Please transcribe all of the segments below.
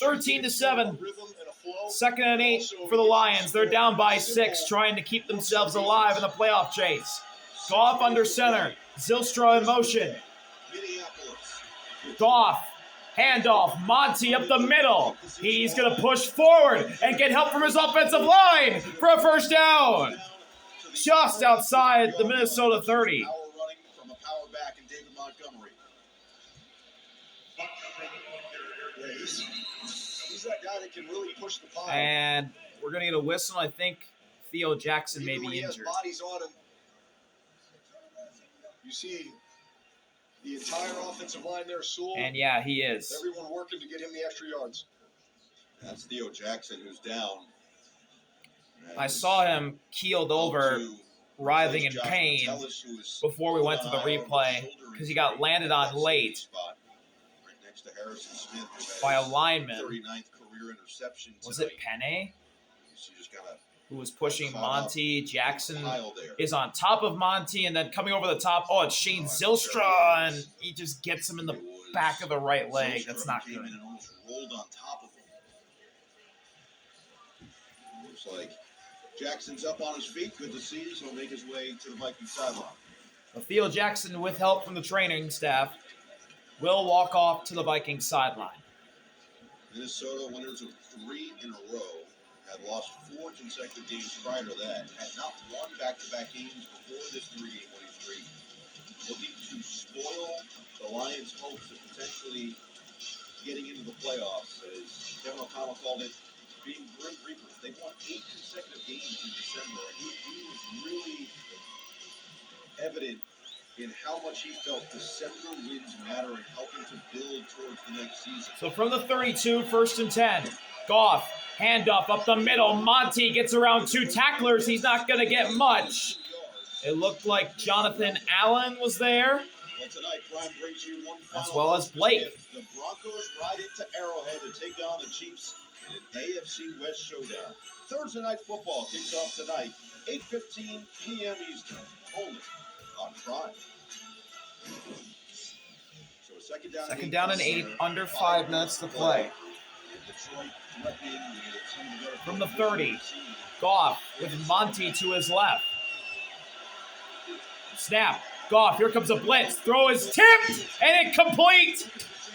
13-7. 2nd and 8 for the Lions. They're down by 6, trying to keep themselves alive in the playoff chase. Goff under center. Zylstra in motion. Goff. Handoff. Monty up the middle. He's going to push forward and get help from his offensive line for a first down. Just outside the Minnesota 30. He's that guy that can really push the pile. And we're going to get a whistle. I think Theo Jackson may be injured. Bodies on him, you see the entire offensive line there, Sewell. And yeah, he is. Everyone working to get him the extra yards. That's Theo Jackson who's down. I saw him keeled over, writhing in pain before we went to the replay because he got landed on late by a lineman. Was it Penne? Who was pushing Monty. Jackson is on top of Monty, and then coming over the top, it's Shane Zylstra, and he just gets him in the back of the right leg. That's not good. Looks like Jackson's up on his feet. Good to see. So he'll make his way to the Vikings sideline. Theo Jackson, with help from the training staff, will walk off to the Vikings sideline. Minnesota, winners of 3 in a row, had lost 4 consecutive games prior to that, had not won back-to-back games before this 3-game winning streak, looking to spoil the Lions' hopes of potentially getting into the playoffs. As Kevin O'Connell called it, being Grim Reapers. They won 8 consecutive games in December, and he was really evident in how much he felt December wins matter in helping to build towards the next season. So from the 32, 1st and 10, Goff, handoff up the middle. Monty gets around 2 tacklers. He's not going to get much. It looked like Jonathan Allen was there, as well as Blake. The Broncos ride into Arrowhead to take down the Chiefs in an AFC West showdown. Thursday Night Football kicks off tonight, 8:15 p.m. Eastern, only on Prime. So second down and 8, under 5 minutes to play. From the 30, Goff with Monty to his left. Snap. Goff, here comes a blitz. Throw is tipped, and it's complete.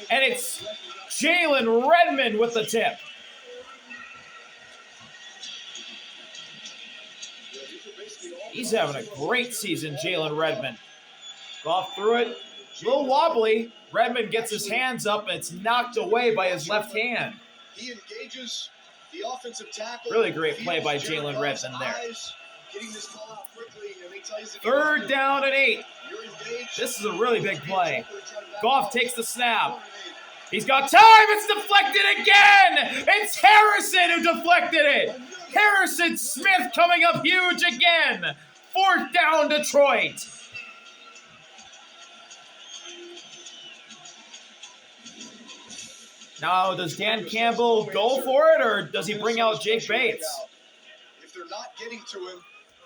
And it's Jalen Redmond with the tip. He's having a great season, Jalen Redmond. Goff threw it. A little wobbly. Redmond gets his hands up, and it's knocked away by his left hand. He engages the offensive tackle. Really great play by Jalen Redmond there. 3rd down and 8. This is a really big play. Goff takes the snap. He's got time. It's deflected again. It's Harrison who deflected it. Harrison Smith coming up huge again. 4th down, Detroit. Now, does Dan Campbell go for it, or does he bring out Jake Bates? If they're not getting to him,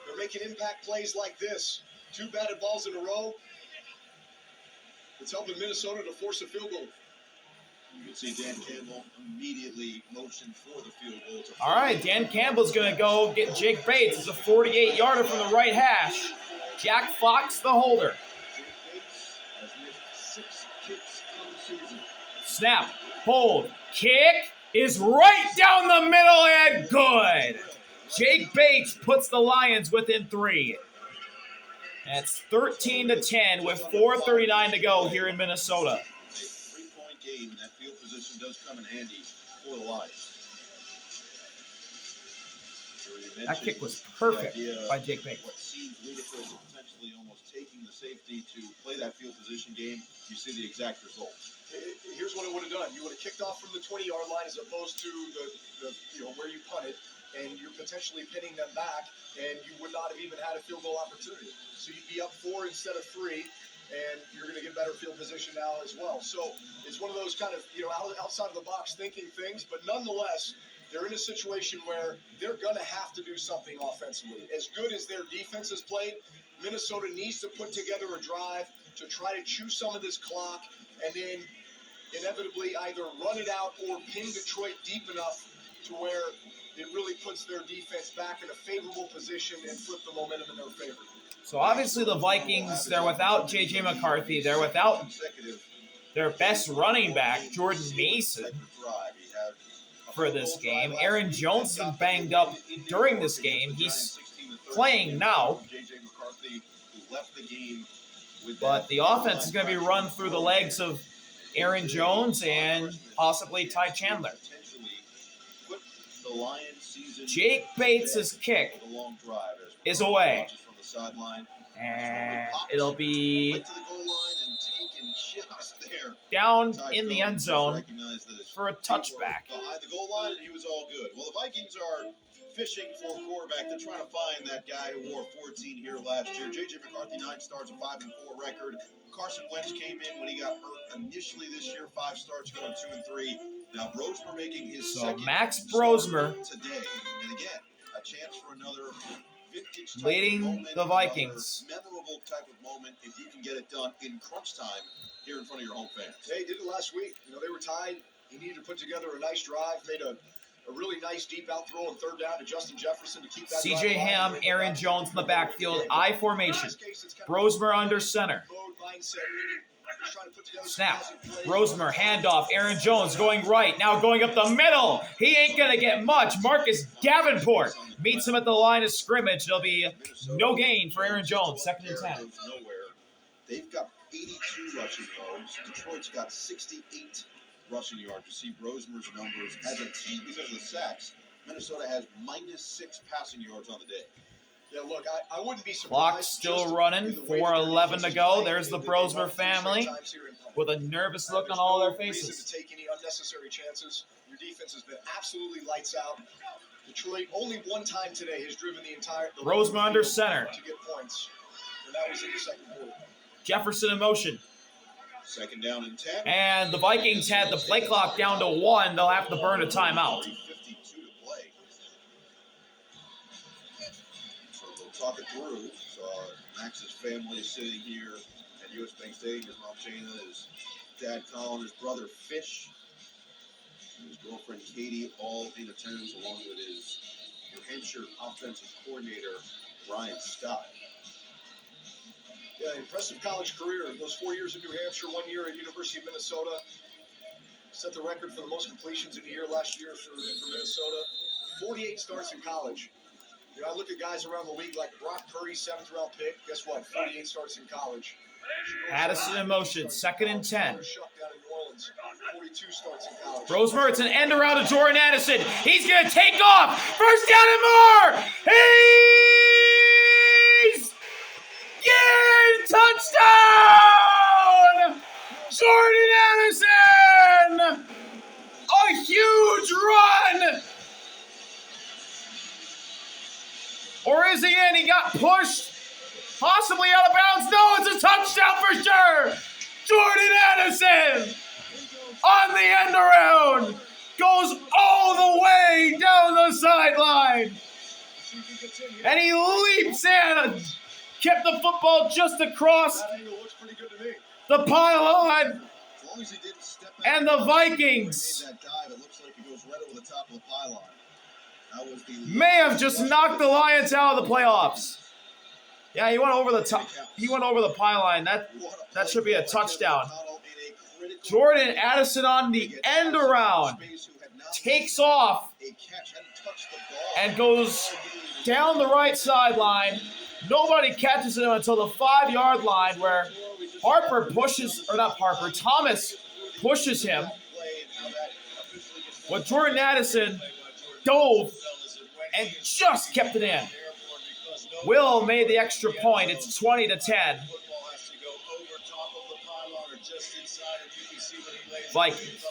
they're making impact plays like this. 2 batted balls in a row. It's helping Minnesota to force a field goal. You can see Dan Campbell immediately motion for the field goal. All right, Dan Campbell's going to go get Jake Bates. It's a 48-yarder from the right hash. Jack Fox, the holder. Snap, hold, kick is right down the middle and good. Jake Bates puts the Lions within 3. That's 13-10 with 4:39 to go here in Minnesota. A 3-point game, and that field position does come in handy for the Lions. That kick was perfect by Jake Bates. What seems ludicrous, potentially almost taking the safety to play that field position game, you see the exact result. Here's what it would have done. You would have kicked off from the 20-yard line as opposed to the where you punted, and you're potentially pinning them back, and you would not have even had a field goal opportunity. So you'd be up 4 instead of 3, and you're going to get better field position now as well. So it's one of those kind of, outside of the box thinking things, but nonetheless, they're in a situation where they're going to have to do something offensively. As good as their defense has played, Minnesota needs to put together a drive to try to chew some of this clock, and then inevitably either run it out or pin Detroit deep enough to where it really puts their defense back in a favorable position and flip the momentum in their favor. So obviously the Vikings, they're without J.J. McCarthy. They're without their best running back, Jordan Mason, for this game. Aaron Jones has been banged up during this game. He's playing now. But the offense is going to be run through the legs of Aaron Jones and possibly Ty Chandler. Jake Bates' kick is away. And it'll be down in the end zone for a touchback. Behind the goal line, and he was all good. Well, the Vikings are fishing for a quarterback. They're trying to find that guy who wore 14 here last year. J.J. McCarthy, 9 starts, a 5-4 record. Carson Wentz came in when he got hurt initially this year, 5 starts, going 2-3. Now Brosmer making his second Max Brosmer today, and again a chance for another vintage leading moment, the Vikings. memorable type of moment if you can get it done in crunch time here in front of your home fans. Yeah, he did it last week. They were tied. He needed to put together a nice drive, made a really nice deep out throw on third down to Justin Jefferson to keep that. C.J. Ham, Aaron Jones in the backfield, I formation. Brosmer under center. Snap. Brosmer, handoff. Aaron Jones going right. Now going up the middle. He ain't going to get much. Marcus Davenport meets him at the line of scrimmage. There'll be no gain for Aaron Jones. 2nd and 10. They've got 82 rushing yards. Detroit's got 68 rushing yards. You see Brosmer's numbers. As a team, because of the sacks, Minnesota has -6 passing yards on the day. Yeah, look, I wouldn't be surprised. Clock still running. 4:11 to go. There's the Brosmer family with a nervous look on all their faces. To take any unnecessary chances. Your defense has been absolutely lights out. Detroit only one time today has driven the Brosmer under center. To get points, and that was in the second quarter. Jefferson in motion. 2nd down and 10. And the Vikings had the play clock down to 1. They'll have to burn a timeout. 52 to play. So they'll talk it through. So Max's family is sitting here at U.S. Bank Stadium. His mom Shayna, his dad Colin, his brother Fish, and his girlfriend Katie, all in attendance, along with his New Hampshire offensive coordinator Brian Scott. Yeah, impressive college career. Those 4 years in New Hampshire, 1 year at University of Minnesota. Set the record for the most completions in a year last year for Minnesota. 48 starts in college. I look at guys around the league like Brock Purdy, 7th round pick. Guess what? 48 starts in college. Addison in motion. 2nd and 10. 42 starts in college. Brosmer, it's an end around to Jordan Addison. He's going to take off. First down and more. He's in! Touchdown! Jordan Addison! A huge run! Or is he in? He got pushed. Possibly out of bounds. No, it's a touchdown for sure. Jordan Addison on the end around. Goes all the way down the sideline. And he leaps in. Kept the football just across the pylon. And the Vikings may have just knocked the Lions out of the playoffs. Yeah, he went over the top. He went over the pylon. That should be a touchdown. Jordan Addison on the end around takes off and goes down the right sideline. Nobody catches him until the 5-yard line, where Thomas pushes him. But Jordan Addison dove and just kept it in. Will made the extra point. It's 20 to 10. Vikings.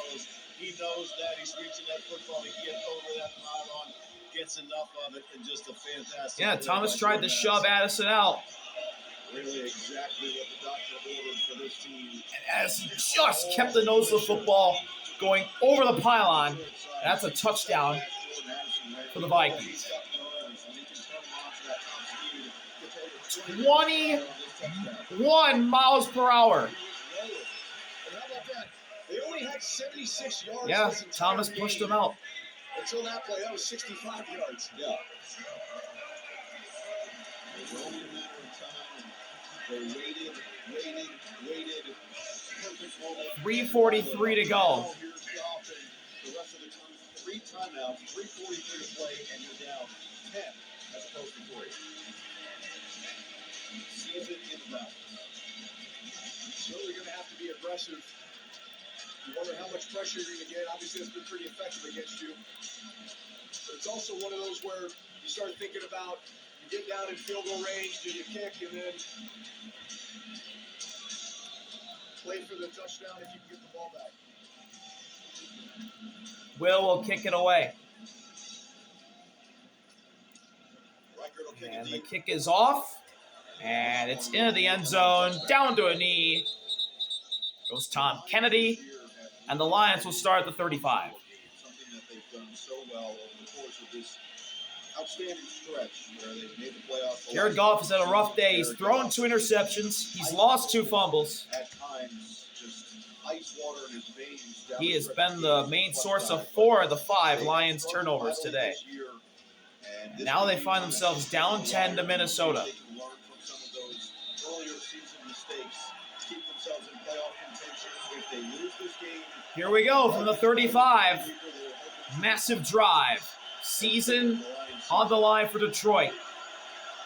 He knows that he's reaching that football to get over that pylon, gets enough of it, and just a fantastic. Yeah, Thomas tried to shove Addison out. Really exactly what the doctor ordered for this team. And Addison just kept the nose of the football going over the pylon. That's a touchdown for the Vikings. 21 miles per hour. They only had 76 yards. Yeah, this entire Thomas pushed game. him out. Until that play, that was 65 yards. Yeah. It was only a matter of time. They waited. Perfect moment. 3:43 to go. Now here's Goff, and the rest of the time, 3 timeouts, 3:43 to play, and you're down 10 as opposed to 3. Sees it inbound. So they're going to have to be aggressive. You wonder how much pressure you're going to get. Obviously, it's been pretty effective against you. But it's also one of those where you start thinking about, you get down in field goal range, do you kick, and then play for the touchdown if you can get the ball back. Will kick it away. Reichert will kick it And the deep. kick is off. And it's into the end zone. Down to a knee. Goes Tom Kennedy. And the Lions will start at the 35. Something that they've done so well over the course of this outstanding stretch where they've made the playoffs. Jared Goff has had a rough day. He's thrown 2 interceptions. He's lost 2 fumbles. At times, just ice water in his veins. He has been the main source of 4 of the 5 Lions turnovers today. And now they find themselves down 10 to Minnesota. They can learn from some of those earlier season mistakes, keep themselves in playoff contention. If they lose this game, Here we go from the 35. Massive drive. Season on the line for Detroit.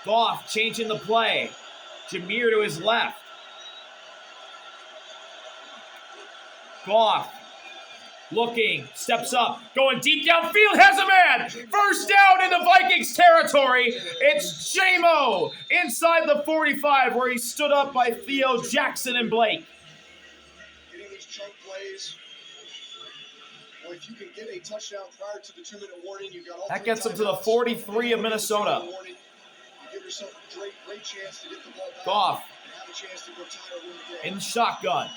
Goff changing the play. Jameer to his left. Goff looking, steps up, going deep downfield, has a man! First down into Vikings territory. It's J-Mo inside the 45 where he stood up by Theo Jackson and Blake. Getting these chunk plays. Well, if you can get a touchdown prior to the 2-minute warning, you've got all That 3 gets him to the timeouts. 43 of Minnesota. You give yourself a great chance to get the ball back. Goff And have a chance to go tie or win the game. in shotgun.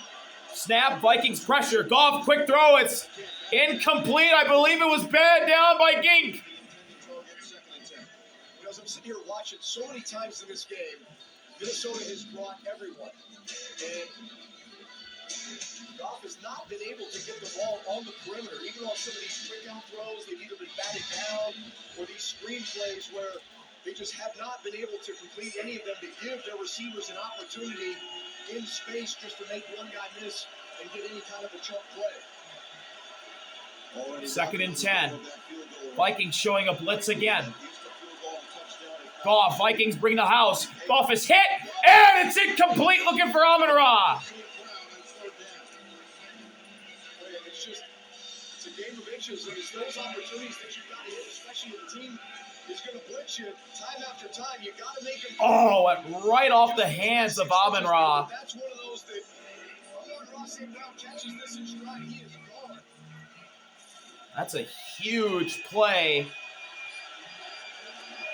Snap, Vikings pressure. Goff, quick throw. It's incomplete. I believe it was batted down by Gink. As I'm sitting here watching so many times in this game, Minnesota has brought everyone. And Goff has not been able to get the ball on the perimeter. Even on some of these quick out throws, they've either been batted down or these screen plays where they just have not been able to complete any of them to give their receivers an opportunity in space just to make one guy miss and get any kind of a chunk play. 2nd and 10. Vikings showing a blitz again. Goff, Vikings bring the house. Goff is hit, and it's incomplete looking for Amon-Ra. It's just, it's a game of inches, and it's those opportunities that you've got to hit, especially if the team is going to blitz you time after time. You got to make them. Oh, it right off the hands of Amon-Ra. That's one of those that Amon-Ra sitting down, catches this in stride. He is gone. That's a huge play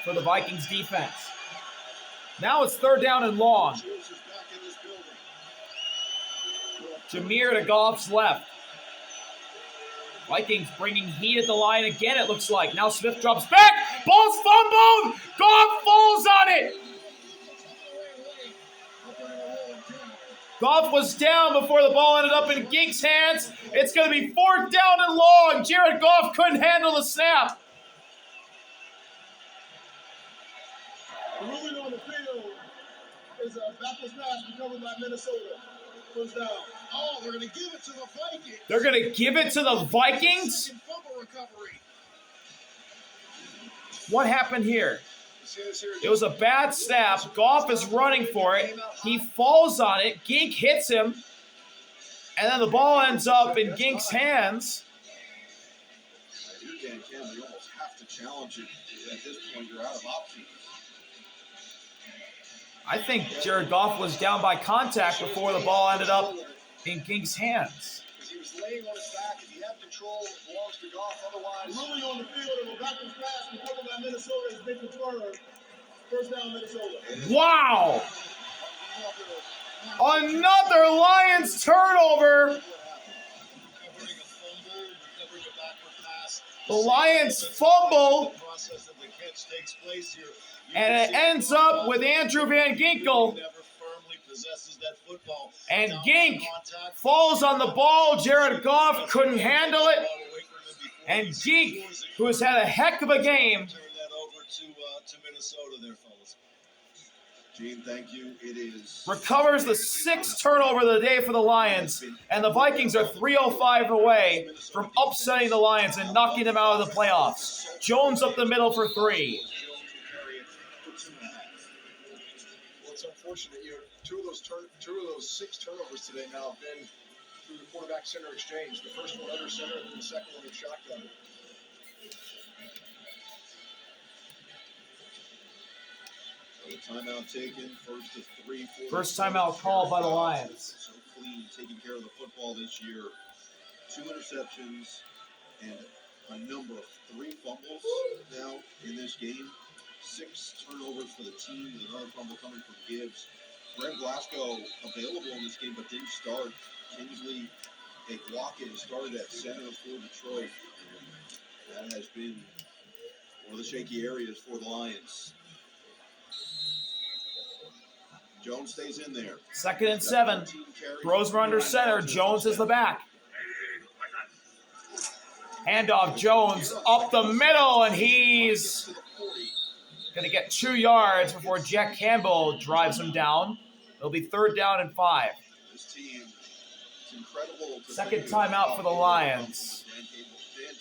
for the Vikings defense. Now it's 3rd down and long. Jameer to Goff's left. Vikings bringing heat at the line again, it looks like. Now Smith drops back. Ball's fumbled. Goff falls on it. Goff was down before the ball ended up in Gink's hands. It's going to be 4th down and long. Jared Goff couldn't handle the snap. Ruling on the field is a backwards pass recovered by Minnesota. First down. Oh, they're going to give it to the Vikings. They're going to give it to the Vikings? Second fumble recovery. What happened here? See this here? It was a bad snap. Goff is running for it. He falls on it. Gink hits him. And then the ball ends up in Gink's hands. You almost have to challenge it. At this point, you're out of options. I think Jared Goff was down by contact before the ball ended up in Gink's hands. Because he was laying on his back. If he had control, it belongs to Goff. Otherwise, Ruling on the field of a backwards pass recovered by Minnesota is big return. First down, Minnesota. Wow! Another Lions turnover. The Lions fumble, and it ends up with Andrew Van Ginkel possesses that football. And Gink falls on the ball. Jared Goff couldn't handle it. And Gink, who has had a heck of a game, Turn that over to Minnesota there, fellas. Gene, thank you. It is recovers the 6th turnover of the day for the Lions. And the Vikings are 3:05 away from upsetting the Lions and knocking them out of the playoffs. Jones up the middle for 3. Well, it's unfortunate. Two of those 6 turnovers today now have been through the quarterback center exchange. The first one under center, and then the second one in shotgun. So the timeout taken, first of 3. First timeout called by the Lions. So clean, taking care of the football this year. 2 interceptions and a number of 3 fumbles now in this game. 6 turnovers for the team with another fumble coming from Gibbs. Brent Glasgow available in this game but didn't start. Kingsley Watkins started at center for Detroit. That has been one of the shaky areas for the Lions. Jones stays in there. 2nd and 7. Brosmer under center. Jones is the back. Handoff Jones up the middle, and he's going to get 2 yards before Jack Campbell drives him down. It'll be 3rd down and 5. This team, it's incredible. Second timeout for the Lions. Dan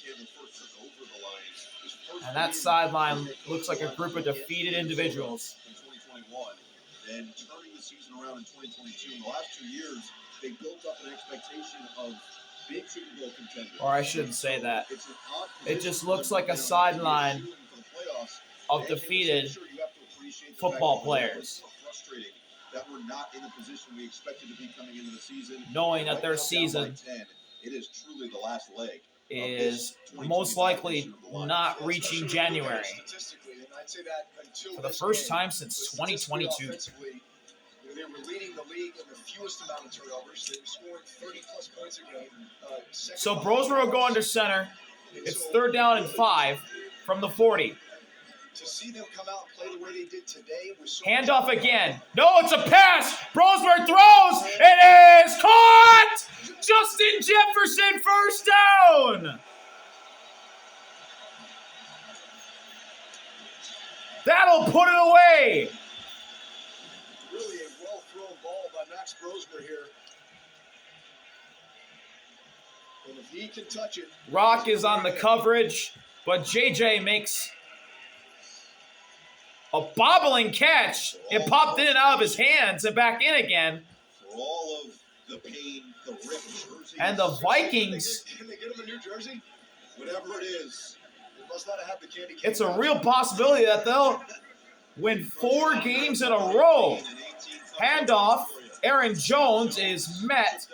Campbell first took over the Lions. And that sideline looks like a group of defeated individuals. In 2021, then turning the season around in 2022. In the last 2 years, they built up an expectation of big Super Bowl contenders. Or I shouldn't say that. It's an odd It just looks like a sideline of defeated football players, frustrating that we're not in the position we expected to be coming into the season. knowing that their season It is truly the last leg. is most likely not reaching January Statistically, and I'd say that until for the this first game, time since statistically, 2022. offensively, they were leading the league in the fewest amount of turnovers. They were scoring 30-plus points a game. So Brosmer will go under center. It's 3rd down and 5 from the 40. To see them come out and play the way they did today was so Handoff again. No, it's a pass. Brosmer throws. It is caught. Justin Jefferson, 1st down. That'll put it away. really a well-thrown ball by Max Brosmer here. And if he can touch it. Rock is on the coverage, but JJ makes a bobbling catch. It popped in and out of his hands and back in again. For all of the pain, the ripped jersey. And the Vikings, Can they get him a new jersey? Whatever it is. They must not have had the candy cane. it's a real possibility that they'll win 4 games in a row. Handoff. Aaron Jones is met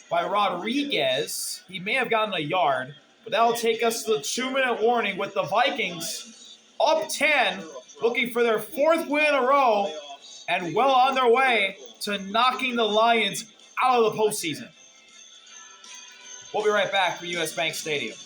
by Rodriguez. He may have gotten a yard, but that'll take us to the 2-minute warning with the Vikings up 10, looking for their 4th win in a row and well on their way to knocking the Lions out of the postseason. We'll be right back for US Bank Stadium.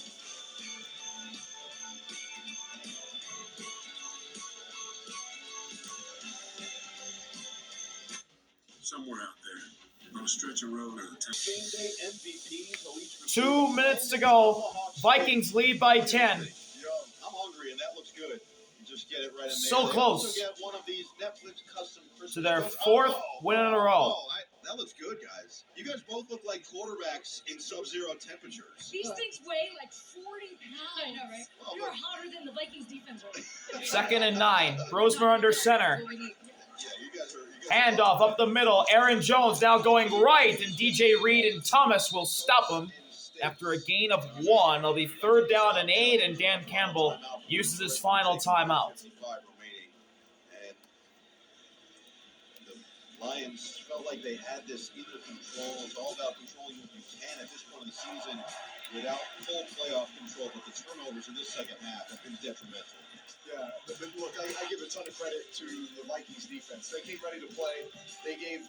Somewhere out there, on a stretch of road or a Game day MVPs will each 2 minutes to go. Vikings lead by 10. I'm hungry, and that looks good. You just get it right in there. So They close. also get one of these Netflix custom Christmas To their gifts. 4th win in a row. That looks good, guys. You guys both look like quarterbacks in sub-zero temperatures. These things weigh like 40 pounds. I know, right? Well, You're hotter than the Vikings defense right 2nd and 9. Brosmer under center. Yeah, you guys are. Handoff up the middle. Aaron Jones now going right, and DJ Reed and Thomas will stop him after a gain of 1. It'll be 3rd down and 8, and Dan Campbell uses his final timeout. 55 remaining, and the Lions felt like they had this under control. It's all about controlling what you can at this point of the season without full playoff control. But the turnovers in this second half have been detrimental. Yeah, but look, I give a ton of credit to the Vikings defense. They came ready to play. They gave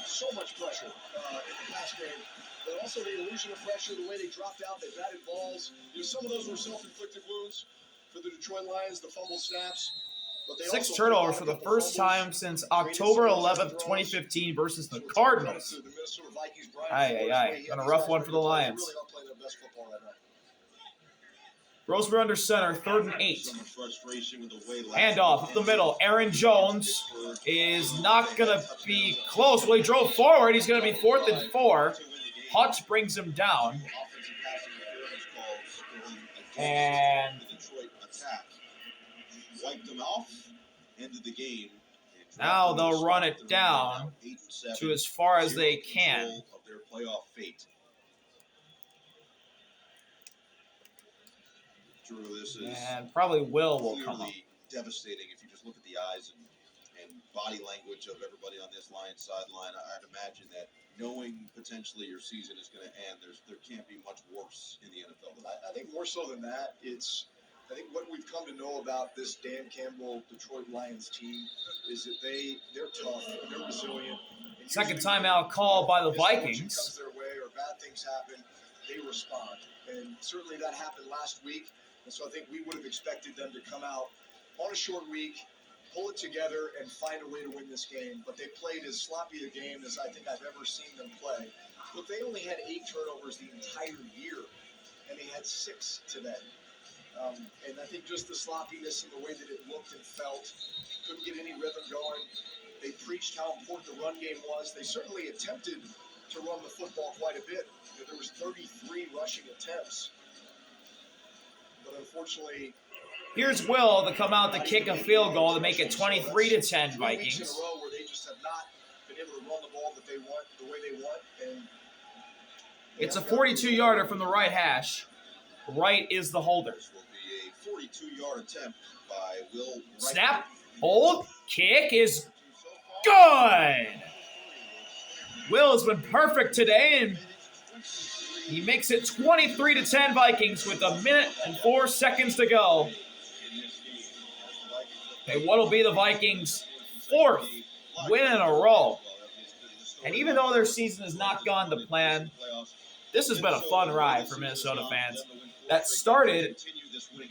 so much pressure in the pass game, but also the illusion of pressure, the way they dropped out, they batted balls. Some of those were self-inflicted wounds for the Detroit Lions, the fumble snaps. But they 6 also turnovers picked for up the a couple first time fumbles, since created October some 11th, throws. 2015 versus the So it's Cardinals. to the Minnesota Vikings, Brian Aye, Flores, aye, way aye. he Been had a these rough guys one ready for to the play. They're Lions. really not playing their best football that night. Roseberry under center, 3rd and 8. Some frustration with the way Handoff up the middle. Aaron Jones is not going to be close. Well, he drove forward. He's going to be 4th and 4. Hutch brings him down. And wiped them off, ended the game. now they'll run it down to as far as they can. Of their playoff fate. Drew, this is And probably Will come up. clearly devastating if you just look at the eyes and body language of everybody on this Lions sideline. I'd imagine that knowing potentially your season is going to end, there can't be much worse in the NFL. I think more so than that, I think what we've come to know about this Dan Campbell Detroit Lions team is that they're tough, they're resilient. And Second usually timeout call by the when misfortune Vikings. comes their way or bad things happen, they respond. And certainly that happened last week. And so I think we would have expected them to come out on a short week, pull it together, and find a way to win this game. But they played as sloppy a game as I think I've ever seen them play. Look, they only had 8 turnovers the entire year, and they had 6 today. And I think just the sloppiness and the way that it looked and felt, couldn't get any rhythm going. They preached how important the run game was. They certainly attempted to run the football quite a bit. There was 33 rushing attempts. But unfortunately, Here's Will to come out to kick a field goal to make it 23-10 3 weeks in a Vikings. row where they just have not been able to run the ball that they want, the way they want. And It's a 42-yarder from the right hash. Right is the holder. This will be a 42-yard attempt by Will Wright. Snap, hold, kick is good. Will has been perfect today, and he makes it 23-10 Vikings with 1 minute and 4 seconds to go. Okay, what will be the Vikings' 4th win in a row? And even though their season has not gone to plan, this has been a fun ride for Minnesota fans. That started, it's really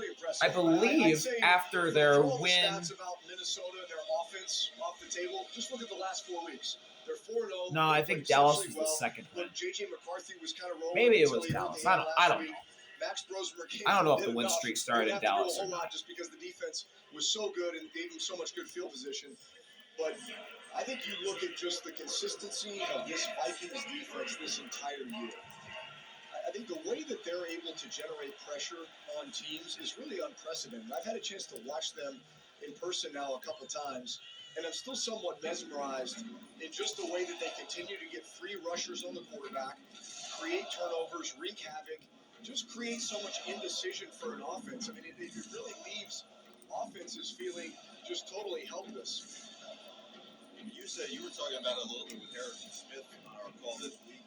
impressive. I believe, I'd say after their throw all the win. stats about Minnesota and their offense off the table. Just look at the last 4 weeks. They're 4-0. No, I They think played Dallas was exceptionally the well. second one. But J.J. McCarthy was kind of rolling. Maybe it until was he hurt Dallas. the I hand don't last know. week. Max Brosmer came I don't know if in the win enough. streak started Didn't in have to do Dallas a or whole not. lot just because the defense was so good and gave him so much good field position. But I think you look at just the consistency of this Vikings defense this entire year. I think the way that they're able to generate pressure on teams is really unprecedented. I've had a chance to watch them in person now a couple times, and I'm still somewhat mesmerized in just the way that they continue to get free rushers on the quarterback, create turnovers, wreak havoc, just create so much indecision for an offense. I mean, it really leaves offenses feeling just totally helpless. You said you were talking about it a little bit with Harrison Smith on our call this week.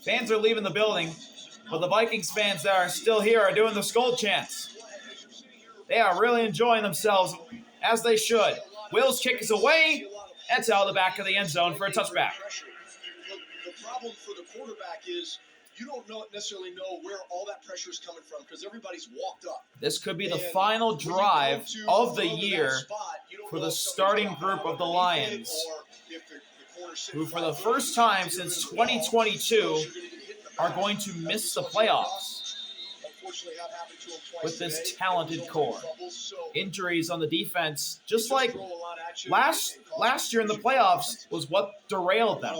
Fans are leaving the building, but the Vikings fans that are still here are doing the Skull chants. They are really enjoying themselves, as they should. Will's kick is away. That's out of the back of the end zone for a touchback. The problem for the quarterback is you don't necessarily know where all that pressure is coming from because everybody's walked up. This could be the final drive of the year for the starting group of the Lions, who for the first time since 2022 are going to miss the playoffs with this talented core. Injuries on the defense, just like last year in the playoffs, was what derailed them.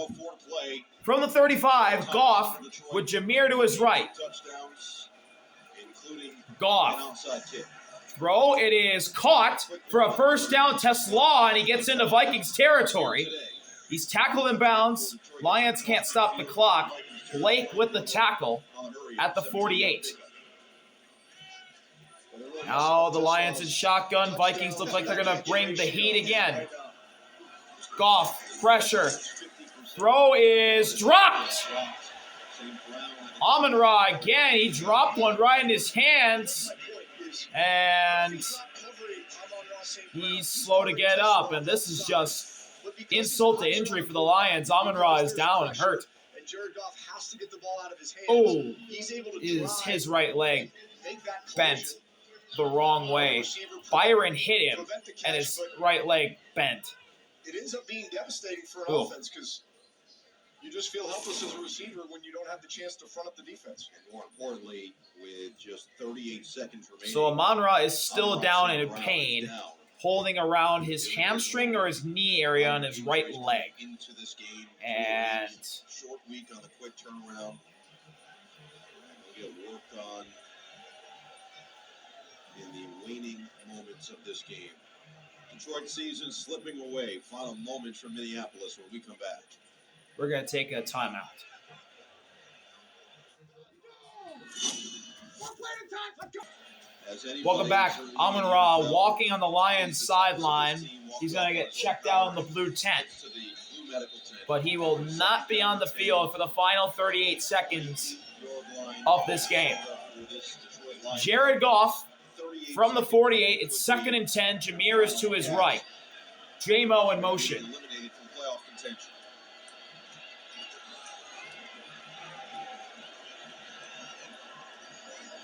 From the 35, Goff with Jameer to his right. Goff. Throw, it is caught for a first down. Tesla, and he gets into Vikings territory. He's tackled in bounds. Lions can't stop the clock. Blake with the tackle at the 48. Now the Lions in shotgun. Vikings look like they're going to bring the heat again. Goff, pressure. Throw is dropped. Amon-Ra again. He dropped one right in his hands. And he's slow to get up. And this is just insult to injury for the Lions. Amon-Ra is down and hurt. Oh, is his right leg bent. the wrong way. Byron hit him, prevent the catch, and his but right leg bent. it ends up being devastating for an Ooh. offense because you just feel helpless as a receiver when you don't have the chance to front up the defense. And more importantly, with just 38 seconds remaining. So Amon-Ra is still Amon-Ra down St. and in Brown pain, is down. holding around his hamstring or his knee area on his right leg. Into this game. And Short week on the quick turnaround. We'll get worked on in the waning moments of this game. Detroit season slipping away. Final moments from Minneapolis when we come back. we're going to take a timeout. Welcome back. Amon-Ra walking on the Lions sideline. He's going to get checked out in the blue tent. But he will not be on the field for the final 38 seconds of this game. Jared Goff from the 48. It's 2nd and 10. Jameer is to his right. J-Mo in motion. Eliminated from playoff contention.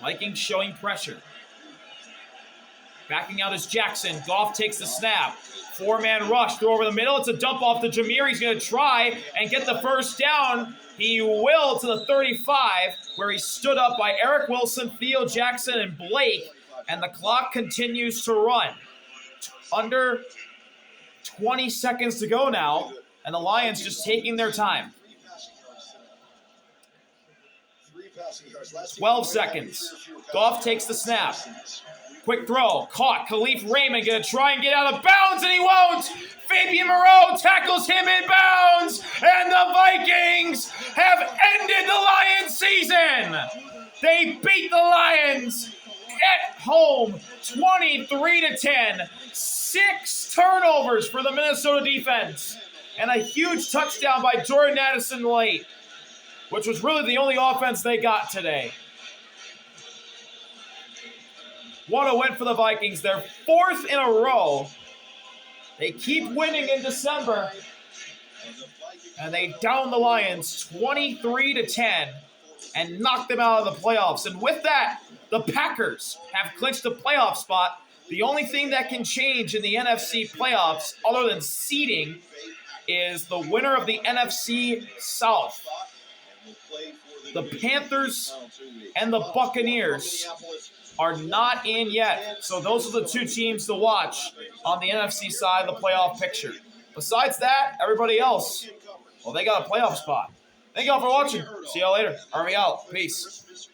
Vikings showing pressure. Backing out is Jackson. Goff takes the snap. 4-man rush. Throw over the middle. It's a dump off to Jameer. He's going to try and get the first down. He will to the 35, where he stood up by Eric Wilson, Theo Jackson, and Blake. And the clock continues to run. Under 20 seconds to go now. And the Lions just taking their time. 12 seconds. Goff takes the snap. Quick throw. Caught. Khalif Raymond going to try and get out of bounds, and he won't. Fabian Moreau tackles him in bounds, and the Vikings have ended the Lions season. They beat the Lions at home 23-10. 6 turnovers for the Minnesota defense, and a huge touchdown by Jordan Addison late, which was really the only offense they got today. What a win for the Vikings. Their 4th in a row. They keep winning in December. And they down the Lions 23-10 and knock them out of the playoffs. And with that, the Packers have clinched a playoff spot. The only thing that can change in the NFC playoffs, other than seeding, is the winner of the NFC South. The Panthers and the Buccaneers are not in yet. So those are the 2 teams to watch on the NFC side of the playoff picture. Besides that, everybody else, well, they got a playoff spot. Thank y'all for watching. See y'all later. Army out. Peace.